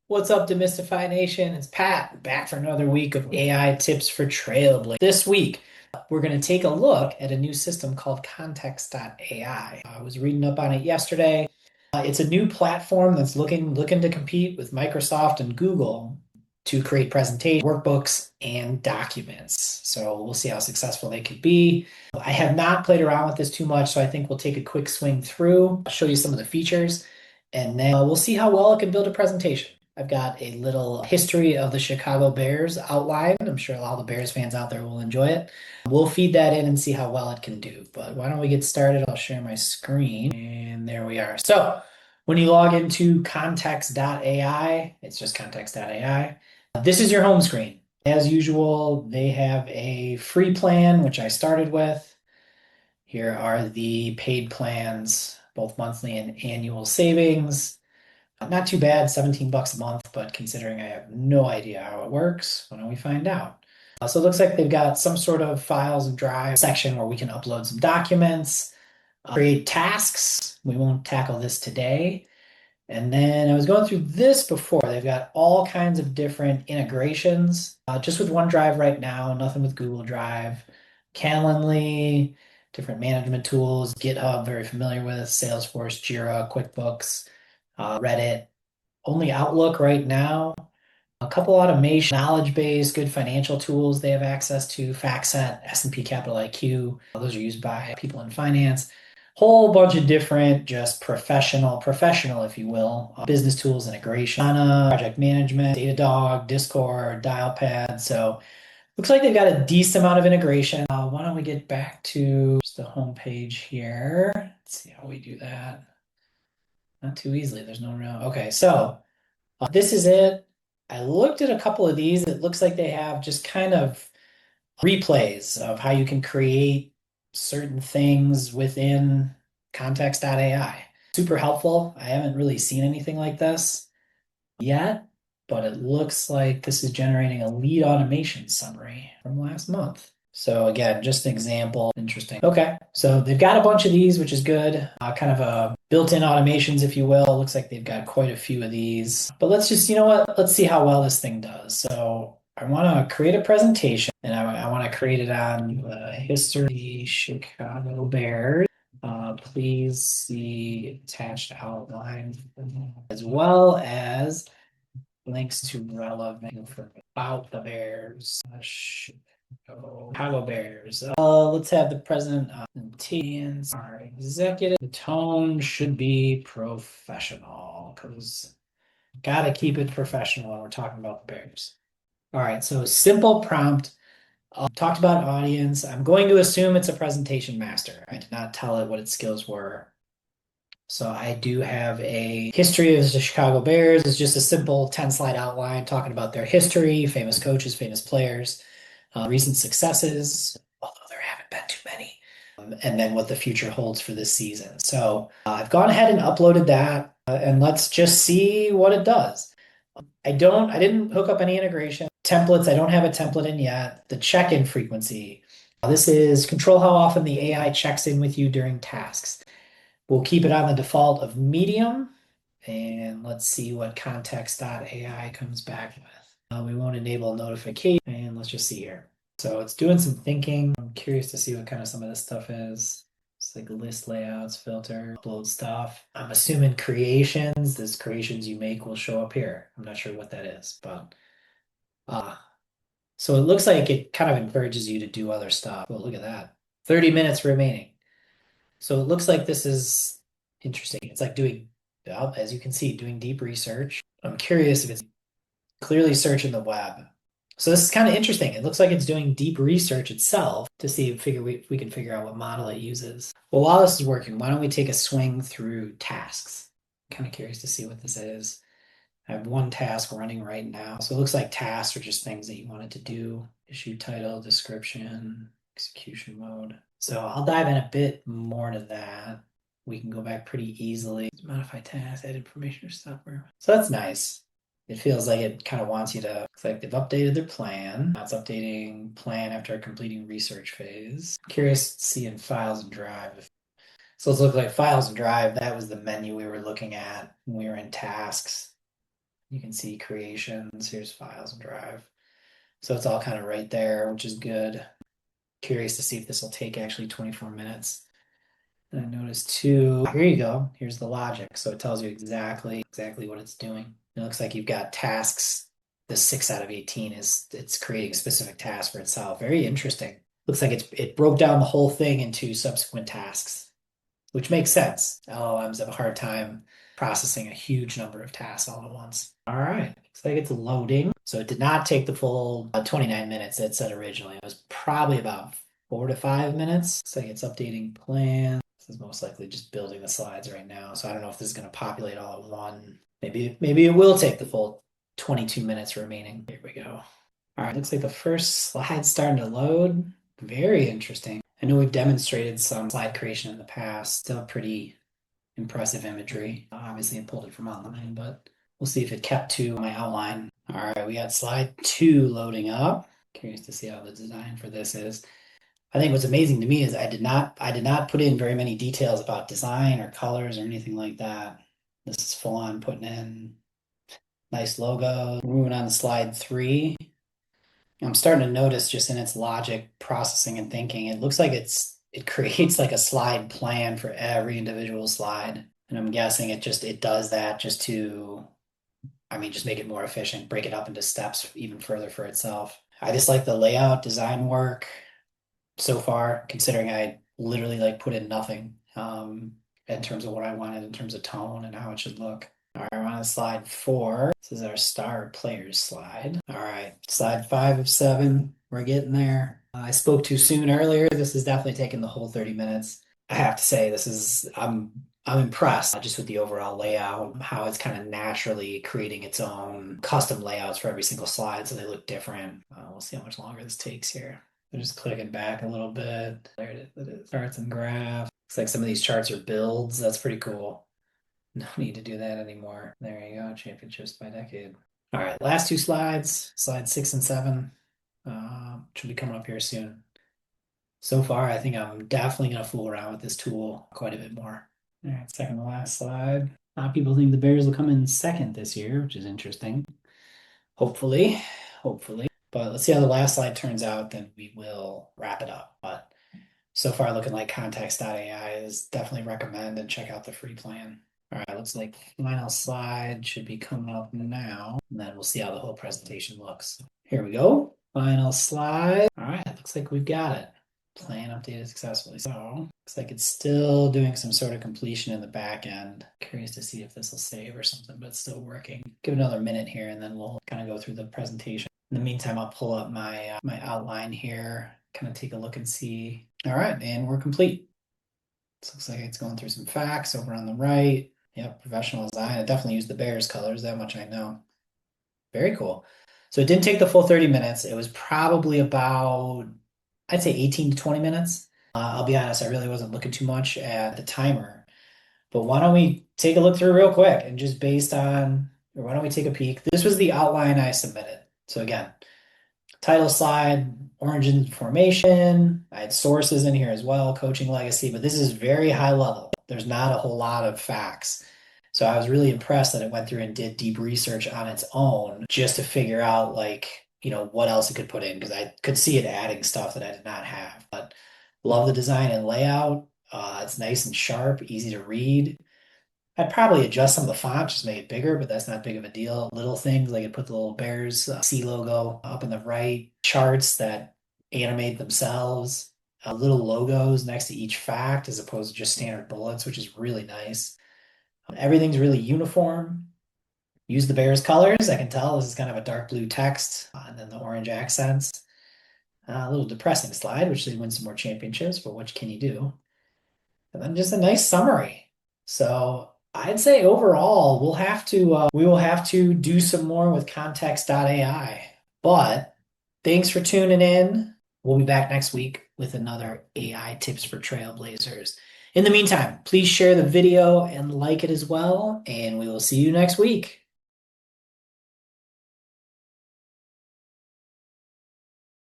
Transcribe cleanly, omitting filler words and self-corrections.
What's up, Demystify Nation? It's Pat, back for another week of AI tips for Trailblaze. This week, we're going to take a look at a new system called Context.ai. I was reading up on it yesterday. It's a new platform that's looking to compete with Microsoft and Google to create presentations, workbooks, and documents. So we'll see how successful they could be. I have not played around with this too much, so I think we'll take a quick swing through, show you some of the features, and then we'll see how well it can build a presentation. I've got a little history of the Chicago Bears outlined. I'm sure all the Bears fans out there will enjoy it. We'll feed that in and see how well it can do. But why don't we get started? I'll share my screen. And there we are. So when you log into context.ai, it's just context.ai. This is your home screen. As usual, they have a free plan, which I started with. Here are the paid plans, both monthly and annual savings. Not too bad, 17 bucks a month, but considering I have no idea how it works, why don't we find out? So it looks like they've got some sort of files and drive section where we can upload some documents, create tasks. We won't tackle this today. And then I was going through this before. They've got all kinds of different integrations, just with OneDrive right now, nothing with Google Drive, Calendly, different management tools, GitHub, very familiar with, Salesforce, Jira, QuickBooks, Reddit, only Outlook right now. A couple automation, knowledge base, good financial tools they have access to, FactSet, S&P Capital IQ. Those are used by people in finance. Whole bunch of different, just professional, if you will, business tools integration, project management, Datadog, Discord, Dialpad. So looks like they've got a decent amount of integration. Why don't we get back to just the home page here? Let's see how we do that. Not too easily. There's no real. Okay, so this is it. I looked at a couple of these. It looks like they have just kind of replays of how you can create certain things within context.ai. Super helpful. I haven't really seen anything like this yet, but it looks like this is generating a lead automation summary from last month. So again, just an example. Interesting. Okay, so they've got a bunch of these, which is good. Kind of a built-in automations, if you will. It looks like they've got quite a few of these. But let's just, you know what? Let's see how well this thing does. So I want to create a presentation, and I want to create it on history Chicago Bears. Please see attached outline as well as links to relevant information about the Bears. Chicago Bears. Let's have the president and our executive. The tone should be professional because gotta keep it professional when we're talking about the Bears. All right, so simple prompt. Talked about audience. I'm going to assume it's a presentation master. I did not tell it what its skills were. So I do have a history of the Chicago Bears. It's just a simple 10-slide outline talking about their history, famous coaches, famous players, recent successes, although there haven't been too many, and then what the future holds for this season. So I've gone ahead and uploaded that, and let's just see what it does. I didn't hook up any integration. Templates, I don't have a template in yet. The check-in frequency. This is control how often the AI checks in with you during tasks. We'll keep it on the default of medium, and let's see what context.ai comes back with. We won't enable notification, and let's just see here. So it's doing some thinking. I'm curious to see what kind of some of this stuff is. It's like list layouts, filter, upload stuff. I'm assuming creations. This creations you make will show up here. I'm not sure what that is, but so it looks like it kind of encourages you to do other stuff. Well, look at that. 30 minutes remaining. So it looks like this is interesting. It's like doing, as you can see, doing deep research. I'm curious if it's clearly searching the web. So this is kind of interesting. It looks like it's doing deep research itself to see if we can figure out what model it uses. Well, while this is working, why don't we take a swing through tasks? I'm kind of curious to see what this is. I have one task running right now. So it looks like tasks are just things that you wanted to do. Issue title, description, execution mode. So I'll dive in a bit more to that. We can go back pretty easily. Modify tasks, add information or stuff. So that's nice. It feels like it kind of wants you to, looks like they've updated their plan. Now it's updating plan after completing research phase. Curious to see in files and drive. So let's look like files and drive. That was the menu we were looking at when we were in tasks. You can see creations. Here's files and drive. So it's all kind of right there, which is good. Curious to see if this will take actually 24 minutes. And I noticed too, here you go. Here's the logic. So it tells you exactly what it's doing. It looks like you've got tasks. The 6 out of 18 is it's creating a specific task for itself. Very interesting. Looks like it broke down the whole thing into subsequent tasks, which makes sense. LLMs have a hard time processing a huge number of tasks all at once. All right, looks like it's loading. So it did not take the full 29 minutes that it said originally. It was probably about 4 to 5 minutes. Looks like it's updating plan. This is most likely just building the slides right now. So I don't know if this is going to populate all at one. Maybe it will take the full 22 minutes remaining. Here we go. All right, looks like the first slide's starting to load. Very interesting. I know we've demonstrated some slide creation in the past. Still pretty impressive imagery. Obviously, I pulled it from online, but we'll see if it kept to my outline. All right, we got slide 2 loading up. Curious to see how the design for this is. I think what's amazing to me is I did not put in very many details about design or colors or anything like that. This is full on putting in nice logo. Moving on to slide 3. I'm starting to notice just in its logic, processing, and thinking, it looks like it creates like a slide plan for every individual slide. And I'm guessing it does that just to, just make it more efficient, break it up into steps even further for itself. I just like the layout design work so far, considering I literally like put in nothing in terms of what I wanted in terms of tone and how it should look. All right, we're on to slide 4. This is our star players slide. All right, slide 5 of 7. We're getting there. I spoke too soon earlier. This is definitely taking the whole 30 minutes. I have to say, I'm impressed just with the overall layout, how it's kind of naturally creating its own custom layouts for every single slide, so they look different. We'll see how much longer this takes here. I'm just clicking back a little bit. There it is. Charts and graphs. Looks like some of these charts are builds. That's pretty cool. No need to do that anymore. There you go. Championships by decade. All right, last 2 slides. Slide 6 and 7. Should be coming up here soon. So far, I think I'm definitely going to fool around with this tool quite a bit more. All right, second to last slide. A lot of people think the Bears will come in second this year, which is interesting. Hopefully. But let's see how the last slide turns out, then we will wrap it up. But so far, looking like Context.ai is definitely recommend and check out the free plan. All right, looks like final slide should be coming up now, and then we'll see how the whole presentation looks. Here we go. Final slide. All right, looks like we've got it. Plan updated successfully. So looks like it's still doing some sort of completion in the back end. Curious to see if this will save or something, but it's still working. Give it another minute here, and then we'll kind of go through the presentation. In the meantime, I'll pull up my outline here, kind of take a look and see. All right, and we're complete. This looks like it's going through some facts over on the right. Yep, professional design. I definitely used the Bears colors, that much I know. Very cool. So it didn't take the full 30 minutes. It was probably about, I'd say 18 to 20 minutes. I'll be honest, I really wasn't looking too much at the timer. But why don't we take a look through real quick and just why don't we take a peek? This was the outline I submitted. So again, title slide, origin formation. I had sources in here as well, coaching legacy, but this is very high level. There's not a whole lot of facts. So I was really impressed that it went through and did deep research on its own just to figure out what else it could put in, because I could see it adding stuff that I did not have. But love the design and layout. It's nice and sharp, easy to read. I'd probably adjust some of the font, just make it bigger, but that's not big of a deal. Little things like I put the little Bears C logo up in the right, charts that animate themselves, little logos next to each fact as opposed to just standard bullets, which is really nice. Everything's really uniform. Use the Bears colors. I can tell this is kind of a dark blue text, and then the orange accents. A little depressing slide, which they win some more championships, but what can you do? And then just a nice summary. So I'd say overall, we will have to do some more with Context.ai. But thanks for tuning in. We'll be back next week with another AI tips for trailblazers. In the meantime, please share the video and like it as well, and we will see you next week.